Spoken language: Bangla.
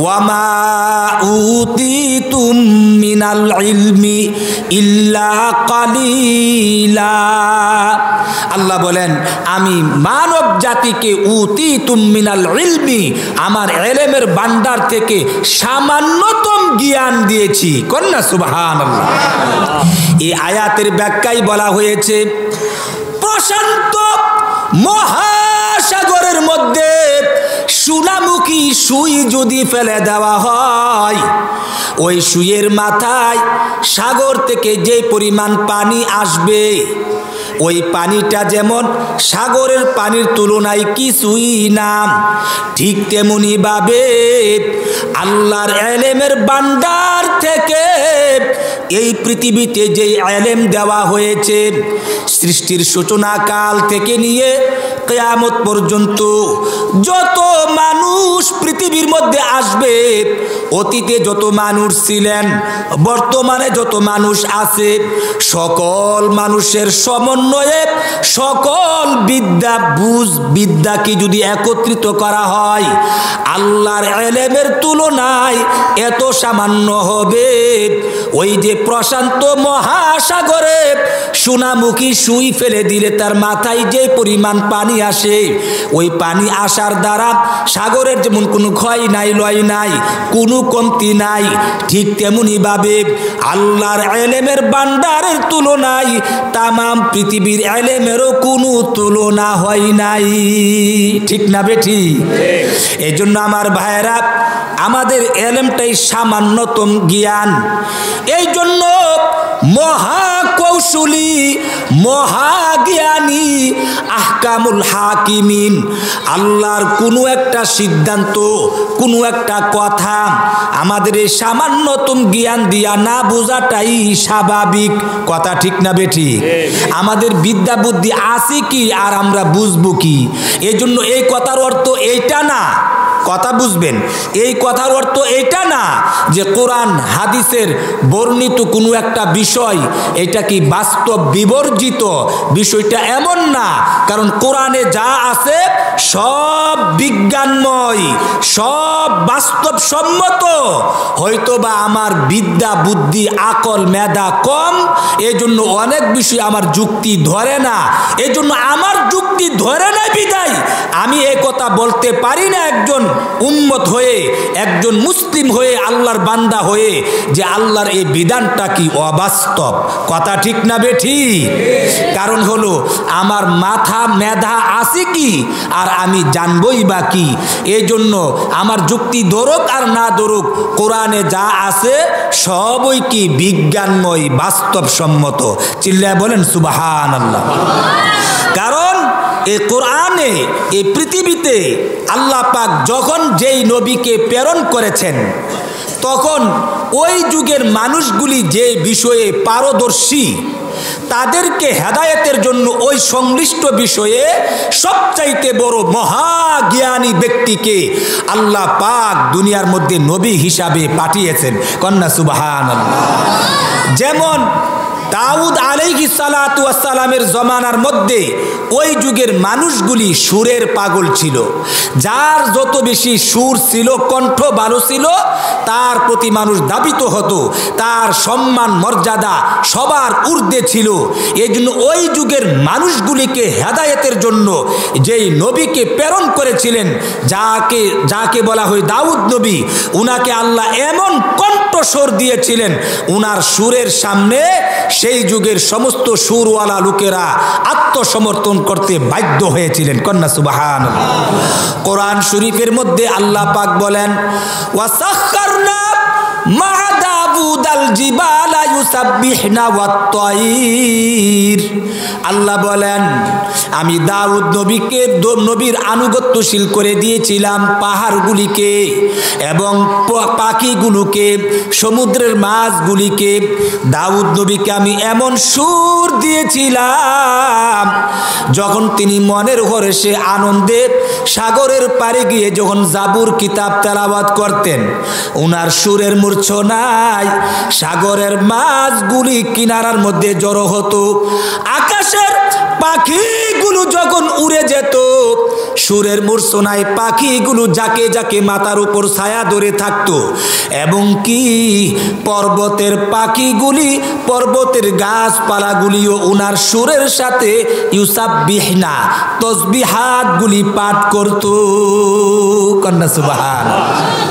ওয়ামা উতিতুম মিনাল ইলমি ইল্লা কালিলা। আল্লাহ বলেন আমি মানব জাতিকে উতিতুম মিনাল ইলমি, আমার ইলমের ভান্ডার থেকে সামান্যতম জ্ঞান দিয়েছি। কন্যা সুবহানাল্লাহ। এই আয়াতের ব্যাখ্যায় বলা হয়েছে প্রশান্ত মহাসাগরের মধ্যে সোনামুখী সুই যদি ফেলে দেওয়া হয়, ওই সুইয়ের মাথায় সাগর থেকে যে পরিমাণ পানি আসবে, ওই পানিটা যেমন সাগরের পানির তুলনায় কিছুই না, ঠিক তেমনি ভাবে আল্লাহর ইলমের ভান্ডার থেকে এই পৃথিবীতে যে ইলম দেওয়া হয়েছে, সৃষ্টির সূচনা কাল থেকে নিয়ে কিয়ামত পর্যন্ত যত মানুষ পৃথিবীর মধ্যে আসবে, অতীতে যত মানুষ ছিলেন, বর্তমানে যত মানুষ আছে, সকল মানুষের সমন্বয়ে সকল বিদ্যা বিদ্যাকে যদি একত্রিত করা হয়, আল্লাহর ইলমের তুলনায় এত সামান্য হবে। ওই যে প্রশান্ত মহাসাগরে সোনামুখী সুই ফেলে দিলে তার মাথায় যে পরিমাণ পানি আসে, ওই পানি আসার দ্বারা সাগরের যেমন কোনো ক্ষয় নাই, লয় নাই, কোনো কমতি নাই, ঠিক তেমনি ভাবে আল্লাহর ইলমের ভান্ডারের তুলনায় তামাম পৃথিবীর ইলমেরও কোনো তুলনা হয় নাই। ঠিক না বেঠি? এই জন্য আমার ভাইয়েরা, আমাদের ইলমটাই সামান্যতম জ্ঞান। এই জন্য মহাকৌশলী মহাজ্ঞানী আহকামুল হাকিমিন, আল্লাহর কোনো একটা সিদ্ধান্ত, কোনো একটা কথা আমাদের এই সামান্যতম জ্ঞান দিয়া না বোঝাটাই স্বাভাবিক। কথা ঠিক না বেঠি? আমাদের বিদ্যা বুদ্ধি আছে কি আর আমরা বুঝবো কি? এই জন্য এই কথার অর্থ এইটা না, কথা বুঝবেন, এই কথার অর্থ এটা না যে কোরআন হাদিসের বর্ণিত কোনো একটা বিষয় এটা কি বাস্তব বিবর্জিত, বিষয়টা এমন না। কারণ কোরআনে যা আছে সব বিজ্ঞানময়, সব বাস্তবসম্মত। হয়তোবা আমার বিদ্যা বুদ্ধি আকল মেধা কম, এজন্য অনেক বিষয় আমার যুক্তি ধরে না। এজন্য আমার যুক্তি ধরে না বিদায় আমি এই কথা বলতে পারি না একজন উম্মত হয়ে, একজন মুসলিম হয়ে, আল্লাহর বান্দা হয়ে, যে আল্লাহর এই বিধানটা কি অবাস্তব। কথা ঠিক না বেঠি? কারণ হলো আমার মাথা মেধা আছে কি আর আমি জানবই বা কি। এই জন্য আমার যুক্তি ধরুক আর না ধরুক, কোরআনে যা আছে সবই কি বিজ্ঞানময়, বাস্তবসম্মত। চিল্লায় বলেন সুবহানাল্লাহ। কারণ এই কোরআনে, এই পৃথিবীতে আল্লাহ পাক যখন যেই নবীকে প্রেরণ করেছেন, তখন ওই যুগের মানুষগুলি যে বিষয়ে পারদর্শী, তাদেরকে হেদায়েতের জন্য ওই সংশ্লিষ্ট বিষয়ে সবচাইতে বড় মহাজ্ঞানী ব্যক্তিকে আল্লাহ পাক দুনিয়ার মধ্যে নবী হিসাবে পাঠিয়েছেন। কন্যা সুবহানাল্লাহ। যেমন দাউদ আলাইহিস সালাতু ওয়াস সালামের জমানার মধ্যে ওই যুগের মানুষগুলি সুরের পাগল ছিল। যার যত বেশি সুর ছিল, কণ্ঠ ভালো ছিল, তার প্রতি মানুষ ধাবিত হতো, তার সম্মান মর্যাদা সবার ঊর্ধ্বে ছিল। এই জন্য ওই যুগের মানুষগুলিকে হেদায়েতের জন্য যেই নবীকে প্রেরণ করেছিলেন, যাকে বলা হয় দাউদ নবী, উনাকে আল্লাহ এমন কণ্ঠস্বর দিয়েছিলেন, উনার সুরের সামনে সেই যুগের সমস্ত সুরওয়ালা লোকেরা আত্মসমর্পণ করতে বাধ্য হয়েছিলেন। কন্যা সুবহানাল্লাহ। কোরআন শরীফের মধ্যে আল্লাহ পাক বলেন, ওয়াসাখখারনা মা দাউদাল জিবালা ইউসাব্বিহনা ওয়াত-তায়র। আল্লাহ বলেন, আমি দাউদ নবীকে, নবীর আনুগত্যশীল করে দিয়েছিলাম পাহাড়গুলিকে এবং পাখিগুলোকে, সমুদ্রের মাছগুলিকে। দাউদ নবীকে আমি এমন সুর দিয়েছিলাম, যখন তিনি মনের ঘরে সে আনন্দে সাগরের পাড়ে গিয়ে যখন জাবুর কিতাব তেলাওয়াত করতেন, উনার সুরের মূর্ছনায় সাগরের মাছগুলি কিনারার মধ্যে জড়ো হতো। আকাশের পাখিগুলো যখন উড়ে যেত, সুরের মূর্ছনায় পাখিগুলো যাকে যাকে মাথার উপর ছায়া ধরে থাকতো এবং কি পর্বতের পাখিগুলি পর্বতের গাছপালাগুলিও উনার সুরের সাথে ইউসাব্বিহনা তসবিহাতগুলি পাঠ করত। কন্যা সুবহানাল্লাহ।